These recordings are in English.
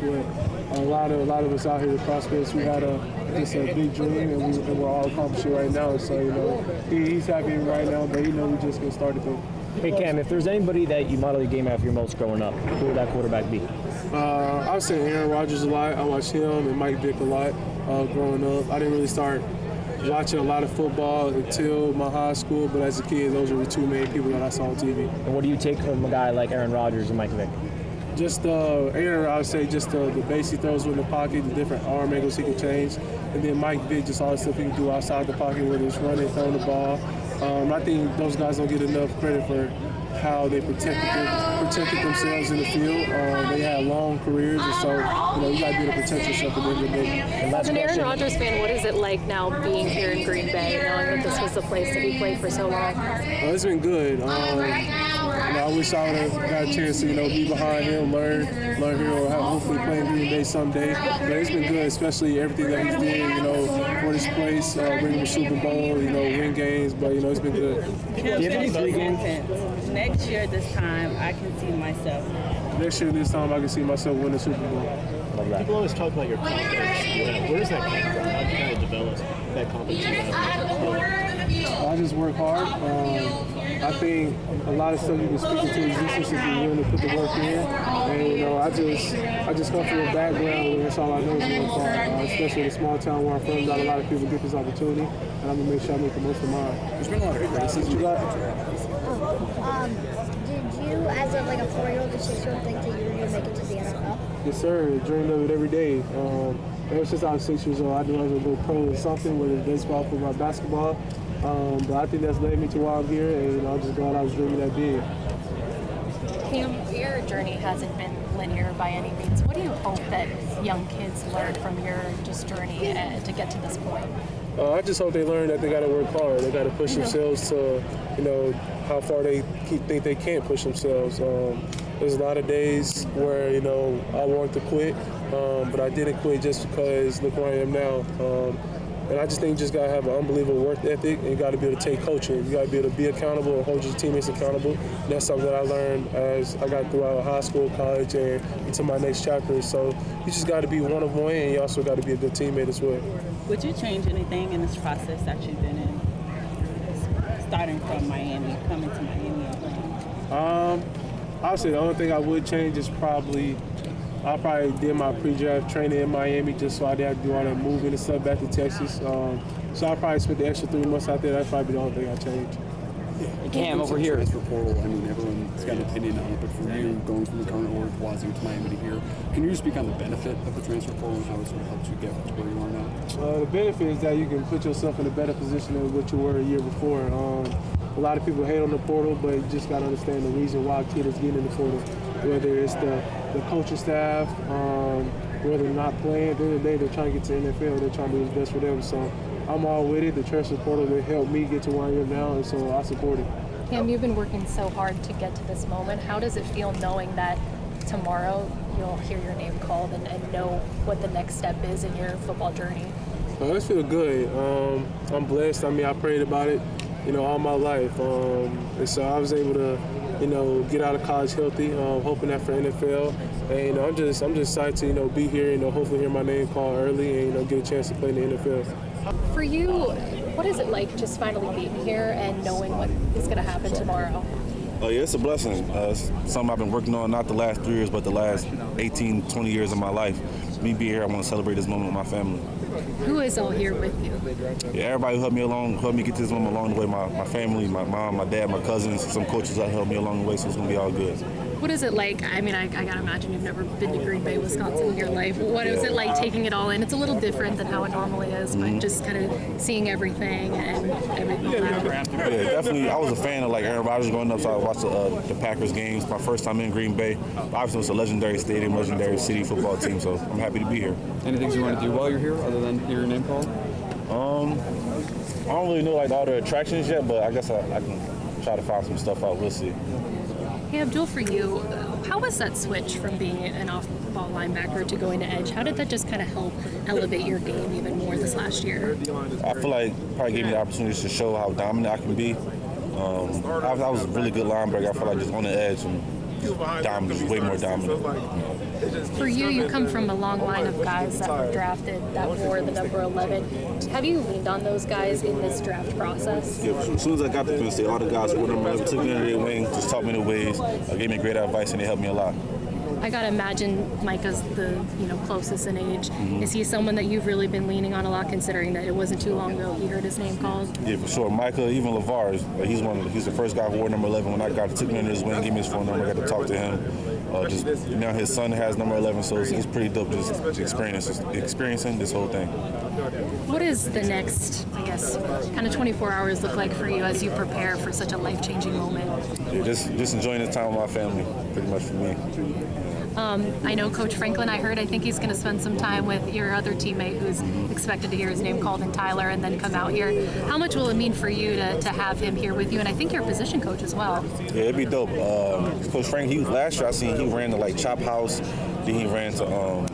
what a lot of us out here, the prospects, we had just a big dream, and we're all accomplishing right now. So, you know, he's happy right now, but he knows we just getting started though. Hey Cam, if there's anybody that you model your game after your most growing up, who would that quarterback be? I would say Aaron Rodgers a lot. I watched him and Mike Vick a lot growing up. I didn't really start watching a lot of football until my high school, but as a kid, those were the two main people that I saw on TV. And what do you take from a guy like Aaron Rodgers and Mike Vick? Just Aaron, I would say just the base he throws in the pocket, the different arm angles he can change, and then Mike Vick, just all the stuff he can do outside the pocket, whether it's running, throwing the ball. I think those guys don't get enough credit for how they protected themselves in the field. They had long careers, and so you know you got to be able to protect yourself at the end of the day. As an Aaron Rodgers fan, what is it like now being here in Green Bay, knowing that this was the place that he played for so long? It's been good. You know, I wish I would have got a chance to be behind him, learn here, or hopefully play in Green Bay someday. But it's been good, especially everything that he's doing. For this place, bring him a Super Bowl, win games. But it's been good. Next year, this time, I can see myself. Next year, this time, I can see myself win the Super Bowl. People always talk about your confidence. Where does that come from? How do you kind of develop that confidence? I just work hard. I think a lot of stuff you can speak into existence if you're willing to put the work in. And I just come from a background where that's all I know is work hard. Especially in a small town where I'm from, not a lot of people get this opportunity, and I'm gonna make sure I make the most of mine. There's been a lot of criticism. What you got? Did you, as a 4-year-old or 6-year-old, think that you were gonna make it to the NFL? Yes, sir. Dreamed of it every day. Ever since I was 6 years old, I knew I was gonna go pro in something, whether it's baseball, football, basketball. But I think that's led me to where I'm here, and I'm just glad I was dreaming that big. Cam, your journey hasn't been linear by any means. What do you hope that young kids learn from your journey to get to this point? I just hope they learn that they got to work hard. They got to push themselves to, how far they think they can't push themselves. There's a lot of days where, I wanted to quit, but I didn't quit just because look where I am now. And I just think you just got to have an unbelievable work ethic, and you got to be able to take coaching. You got to be able to be accountable and hold your teammates accountable. And that's something that I learned as I got throughout high school, college, and into my next chapter. So you just got to be one of one, and you also got to be a good teammate as well. Would you change anything in this process that you've been in, starting from Miami, coming to Miami? I would say the only thing I would change is I probably did my pre-draft training in Miami just so I didn't have to do all that moving and stuff back to Texas. So I probably spent the extra 3 months out there. That's probably the only thing I changed. Cam, over here. Transfer portal. I mean, everyone's got an opinion on it, but for you, going from the current org, Wazoo to Miami to here, can you speak on the benefit of the transfer portal and how it sort of helps you get to where you are now? The benefit is that you can put yourself in a better position than what you were a year before. A lot of people hate on the portal, but you just got to understand the reason why a kid is getting in the portal. Whether it's the coaching staff, whether they're not playing, at the end of the day, they're trying to get to the NFL. They're trying to do what's best for them. So I'm all with it. The transfer portal will help me get to where I am now, and so I support it. Cam, you've been working so hard to get to this moment. How does it feel knowing that tomorrow you'll hear your name called and know what the next step is in your football journey? It feels good. I'm blessed. I mean, I prayed about it, all my life. And so I was able to, get out of college healthy, hoping that for NFL. And, I'm just excited to, be here and hopefully hear my name called early and, get a chance to play in the NFL. For you, what is it like just finally being here and knowing what is going to happen tomorrow? Oh, yeah, it's a blessing. It's something I've been working on, not the last 3 years, but the last 18, 20 years of my life. Me being here, I want to celebrate this moment with my family. Who is all here with you? Yeah, everybody who helped me get to this moment along the way. My family, my mom, my dad, my cousins, some coaches that helped me along the way, so it's going to be all good. What is it like? I mean, I got to imagine you've never been to Green Bay, Wisconsin in your life. What is it like taking it all in? It's a little different than how it normally is, but just kind of seeing everything and everything. Yeah, definitely. I was a fan of Aaron Rodgers growing up, so I watched the Packers games. My first time in Green Bay. Obviously, it's a legendary stadium, legendary city football team, so I'm happy to be here. Any things you want to do while you're here other than hear your name called? I don't really know all the attractions yet, but I guess I can try to find some stuff out. We'll see. Hey, Abdul, for you, how was that switch from being an off-ball linebacker to going to edge? How did that just kind of help elevate your game even more this last year? I feel like it probably gave me the opportunity to show how dominant I can be. I was a really good linebacker. I feel like just on the edge and dominant, way more dominant. For you, you come from a long line of guys that were drafted that wore the number 11. Have you leaned on those guys in this draft process? Yeah, as soon as I got to Penn State, all the guys who were number 11 took me under their wing, just taught me the ways, gave me great advice, and they helped me a lot. I gotta imagine Micah's the closest in age. Is he someone that you've really been leaning on a lot, considering that it wasn't too long ago he heard his name called? Yeah, for sure. Micah, even LeVar, he's the first guy who wore number 11. When I took me under his wing, gave me his phone number, I got to talk to him. Now his son has number 11, so it's pretty dope just experiencing this whole thing. What is the next, I guess, kind of 24 hours look like for you as you prepare for such a life-changing moment? Yeah, just enjoying this time with my family, pretty much for me. I know Coach Franklin, I think he's going to spend some time with your other teammate who's expected to hear his name called in Tyler and then come out here. How much will it mean for you to have him here with you? And I think you're a position coach as well. Yeah, it'd be dope. Coach Frank, last year I seen he ran to Chop House, then he ran to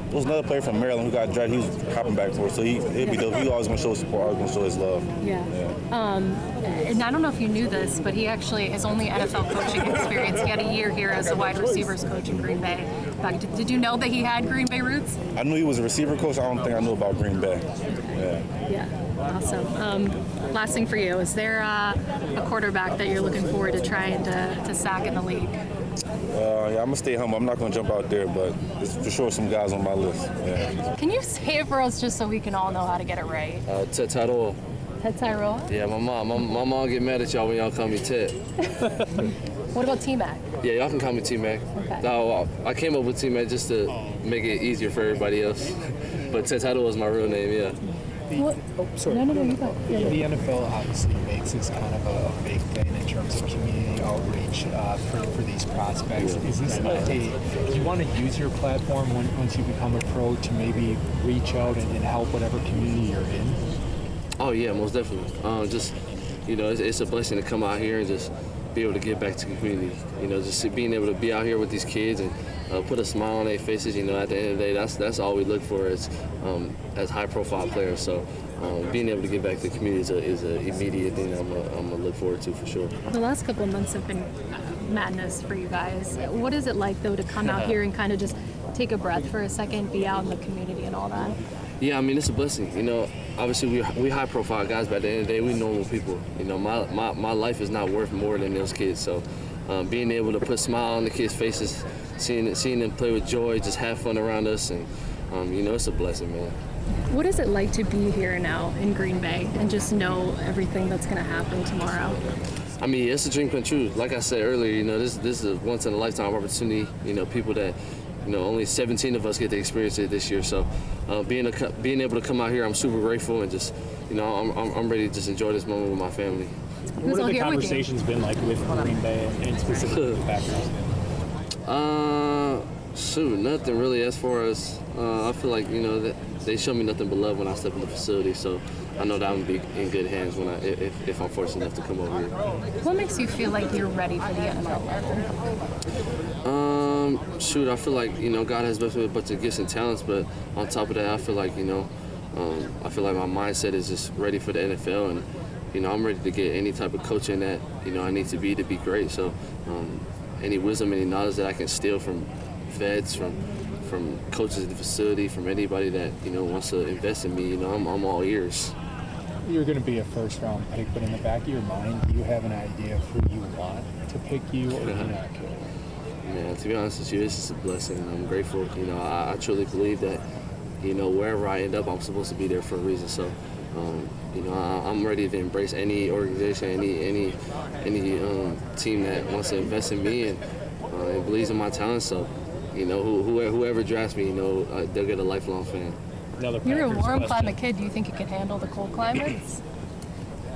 there was another player from Maryland who got drafted. He was hopping back and forth, so it'd be dope. He always gonna show support, always gonna show his love. Yeah. And I don't know if you knew this, but he actually, his only NFL coaching experience, he had a year here as a wide receivers coach in Green Bay. Did you know that he had Green Bay roots? I knew he was a receiver coach. I don't think I knew about Green Bay. Yeah, awesome. Last thing for you, is there a quarterback that you're looking forward to trying to sack in the league? Yeah, I'm gonna stay humble. I'm not gonna jump out there, but there's for sure some guys on my list. Yeah. Can you say it for us just so we can all know how to get it right? Tetairoa. Tetairoa? Yeah, my mom get mad at y'all when y'all call me Ted. What about T-Mac? Yeah, y'all can call me T-Mac. Okay. No, I came up with T-Mac just to make it easier for everybody else. But Tetairoa is my real name, yeah. What? Sorry. No, you go. The NFL obviously makes this kind of a big thing in terms of community outreach for these prospects. Is this do you want to use your platform once you become a pro to maybe reach out and help whatever community you're in? Oh yeah, most definitely. It's a blessing to come out here and just be able to give back to the community. Just being able to be out here with these kids and put a smile on their faces. At the end of the day, that's all we look for as high-profile players. So being able to give back to the community is an immediate thing I'm gonna look forward to for sure. The last couple of months have been madness for you guys. What is it like though to come out here and kind of just take a breath for a second, be out in the community and all that? Yeah, I mean, it's a blessing. Obviously we high-profile guys, but at the end of the day, we normal people. My life is not worth more than those kids. So being able to put a smile on the kids' faces, seeing them play with joy, just have fun around us, and it's a blessing, man. What is it like to be here now in Green Bay and just know everything that's going to happen tomorrow? I mean, it's a dream come true. Like I said earlier, this is a once-in-a-lifetime opportunity. People that only 17 of us get to experience it this year. So being able to come out here, I'm super grateful, and just I'm ready to just enjoy this moment with my family. What have the conversations been like with Green Bay and specifically the Packers? Nothing really. As far as I feel like that they show me nothing but love when I step in the facility. So I know that I'm gonna be in good hands if I'm fortunate enough to come over here. What makes you feel like you're ready for the NFL level? I feel like God has blessed me with a bunch of gifts and talents, but on top of that, I feel like my mindset is just ready for the NFL, and I'm ready to get any type of coaching that I need to be great. So any wisdom, any knowledge that I can steal from vets, from coaches at the facility, from anybody that wants to invest in me, I'm all ears. You're going to be a first-round pick, but in the back of your mind, do you have an idea of who you want to pick you, or do you not care? Man, to be honest with you, it's just a blessing. I'm grateful. I truly believe that wherever I end up, I'm supposed to be there for a reason. So I'm ready to embrace any organization, any team that wants to invest in me and believes in my talent. So whoever drafts me, they'll get a lifelong fan. You're a warm climate kid. Do you think you can handle the cold climates?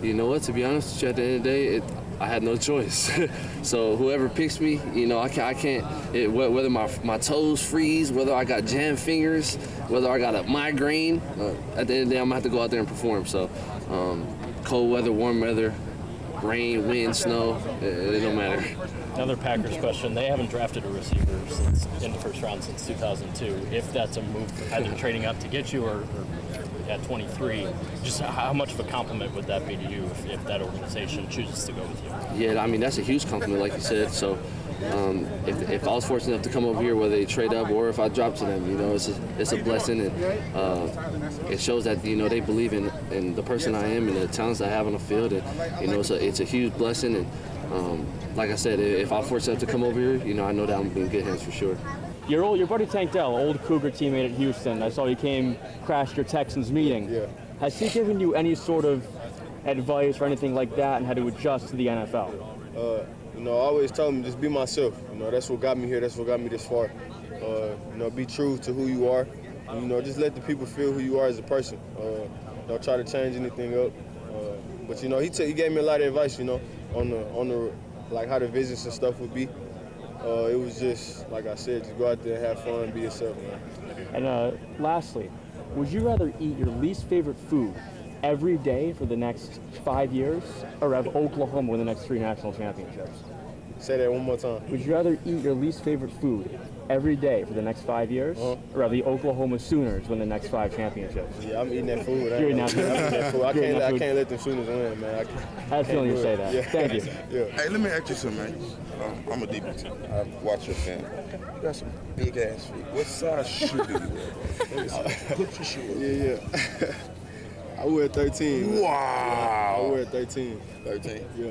You know what? To be honest with you, at the end of the day, I had no choice. So whoever picks me, I can't. Whether my toes freeze, whether I got jammed fingers, whether I got a migraine, at the end of the day, I'm gonna have to go out there and perform. So cold weather, warm weather, rain, wind, snow, it don't matter. Another Packers question. They haven't drafted a receiver in the first round since 2002. If that's a move, either trading up to get you or at 23, just how much of a compliment would that be to you if that organization chooses to go with you? Yeah, I mean, that's a huge compliment, like you said. So if I was fortunate enough to come over here, whether they trade up or if I drop to them, you know, it's a blessing, and it shows that, you know, they believe in the person I am and the talents I have on the field, and you know, it's a huge blessing. And like I said, if I'm fortunate enough to come over here, you know, I know that I'm in good hands for sure. Your buddy Tank Dell, old Cougar teammate at Houston, I saw you crashed your Texans meeting. Yeah. Has he given you any sort of advice or anything like that, and how to adjust to the NFL? You know, I always tell him, just be myself. You know, that's what got me here. That's what got me this far. You know, be true to who you are. And, you know, just let the people feel who you are as a person. Don't try to change anything up. But you know, he gave me a lot of advice. You know, on the like how the visits and stuff would be. It was just like I said, just go out there and have fun and be yourself, man. And lastly, would you rather eat your least favorite food every day for the next 5 years, or have Oklahoma win the next 3 national championships? Say that one more time. Would you rather eat your least favorite food every day for the next 5 years, or have the Oklahoma Sooners win the next 5 championships? Yeah, I'm eating that food. You're eating that food. I can't let them Sooners win, man. I had a feeling you'd say that. Yeah. Thank you. Yeah. Hey, let me ask you something, man. I'm a DB. I watch your fan. You got some big ass feet. What size shoe do you wear? Put your shoe on. Yeah. I wear 13. Wow. I wear 13. 13? Yeah.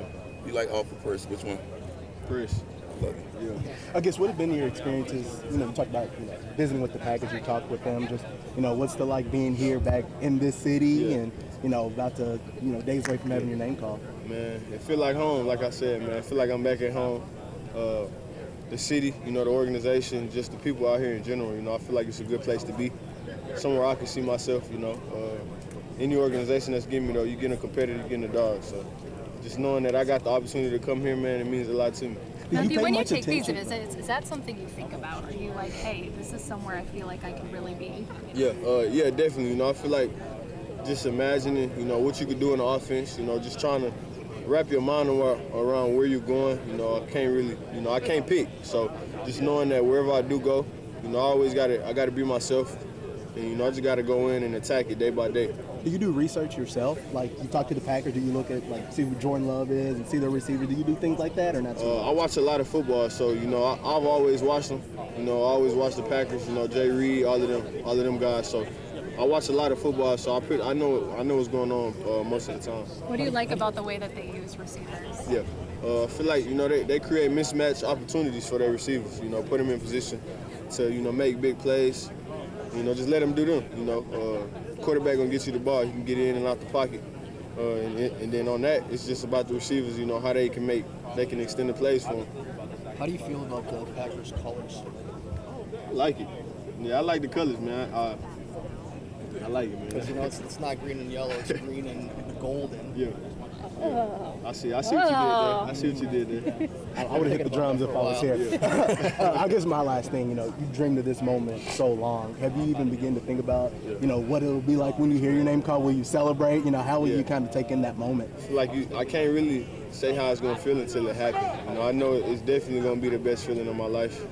You like Alpha Purse? Which one? Chris. Love it. Yeah. I guess what have been your experiences, you know, you talked about, you know, visiting with the Packers, you talked with them, just, you know, what's it like being here back in this city and, you know, about to, you know, days away from having your name called? Man, it feel like home, like I said, man. I feel like I'm back at home. The city, you know, the organization, just the people out here in general, you know, I feel like it's a good place to be. Somewhere I can see myself, you know. Any organization that's giving me, though, you get a competitor, you get a dog. So just knowing that I got the opportunity to come here, man, it means a lot to me. Matthew, when you take these visits, is that something you think about? Are you like, hey, this is somewhere I feel like I can really be? Yeah, yeah, definitely. You know, I feel like just imagining, you know, what you could do in the offense, you know, just trying to wrap your mind around where you're going. You know, I can't really, you know, I can't pick. So just knowing that wherever I do go, you know, I got to be myself. And, you know, I just got to go in and attack it day by day. Do you do research yourself? Like, you talk to the Packers, do you look at, like, see who Jordan Love is and see their receivers? Do you do things like that or not? I watch a lot of football, so, you know, I've always watched them. You know, I always watch the Packers, you know, Jay Reed, all of them guys. So I watch a lot of football, so I know what's going on most of the time. What do you like about the way that they use receivers? Yeah. I feel like, you know, they create mismatch opportunities for their receivers, you know, put them in position to, you know, make big plays. You know, just let them do them. You know, quarterback gonna get you the ball. You can get in and out the pocket, and then on that, it's just about the receivers. You know, how they can extend the plays for them. How do you feel about the Packers colors? I like it. Yeah, I like the colors, man. I like it, man. Because, you know, it's not green and yellow, it's green and golden. Yeah. I see what you did there. I see what you did there. I would have hit the drums if I was here. Yeah. I guess my last thing, you know, you dreamed of this moment so long. Have you even begun to think about, you know, what it'll be like when you hear your name called? Will you celebrate? You know, how will you kind of take in that moment? Like I can't really say how it's gonna feel until it happens. You know, I know it's definitely gonna be the best feeling of my life.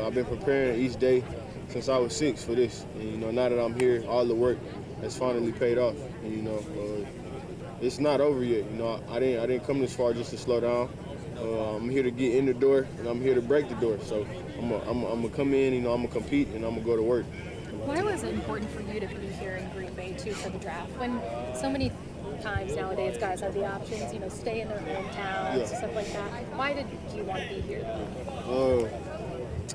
I've been preparing each day since I was 6 for this. And, you know, now that I'm here, all the work has finally paid off. And, you know, it's not over yet. You know, I didn't come this far just to slow down. I'm here to get in the door, and I'm here to break the door. So I'm gonna come in. You know, I'm gonna compete, and I'm gonna go to work. Why was it important for you to be here in Green Bay too for the draft? When so many times nowadays guys have the options, you know, stay in their hometowns, stuff like that. Why did you want to be here?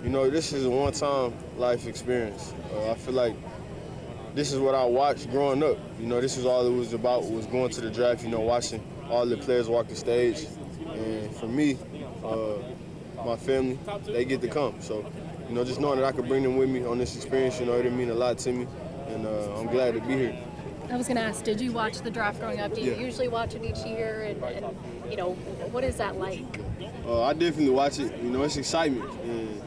You know, this is a one-time life experience. I feel like this is what I watched growing up. You know, this is all it was about, was going to the draft, you know, watching all the players walk the stage. And for me, my family, they get to come. So, you know, just knowing that I could bring them with me on this experience, you know, it mean a lot to me. And I'm glad to be here. I was going to ask, did you watch the draft growing up? Do you usually watch it each year? And, you know, what is that like? I definitely watch it. You know, it's excitement and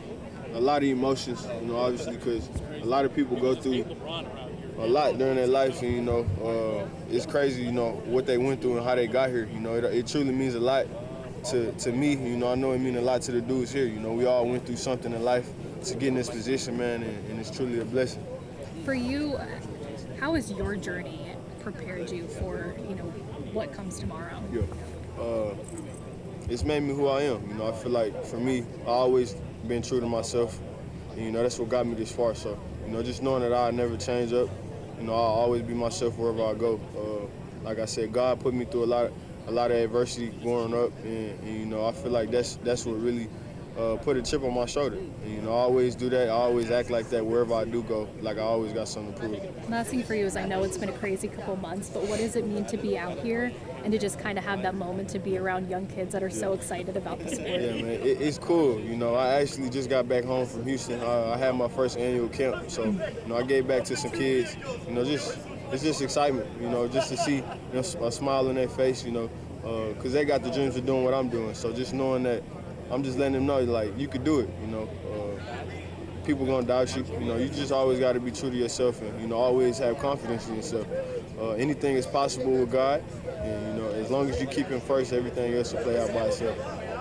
a lot of emotions, you know, obviously, because a lot of people go through a lot during their life, and, you know, it's crazy, you know, what they went through and how they got here. You know, it truly means a lot to me. You know, I know it means a lot to the dudes here. You know, we all went through something in life to get in this position, man, and it's truly a blessing. For you, how has your journey prepared you for, you know, what comes tomorrow? Yeah. it's made me who I am. You know, I feel like for me, I always been true to myself, and you know that's what got me this far. So you know, just knowing that I never change up, you know, I'll always be myself wherever I go. Like I said, God put me through a lot of adversity growing up, and you know, I feel like that's what really put a chip on my shoulder. And, you know, I always do that. I always act like that wherever I do go. Like I always got something to prove. Last thing for you is, I know it's been a crazy couple months, but what does it mean to be out here and to just kind of have that moment to be around young kids that are so excited about the sport? Yeah, man, it's cool. You know, I actually just got back home from Houston. I had my first annual camp, so you know, I gave back to some kids. You know, it's just excitement. You know, just to see, you know, a smile on their face. You know, because they got the dreams of doing what I'm doing. So just knowing that, I'm just letting them know, like, you could do it. You know, people gonna doubt you. You know, you just always got to be true to yourself, and you know, always have confidence in yourself. Anything is possible with God, and you know, as long as you keep Him first, everything else will play out by itself.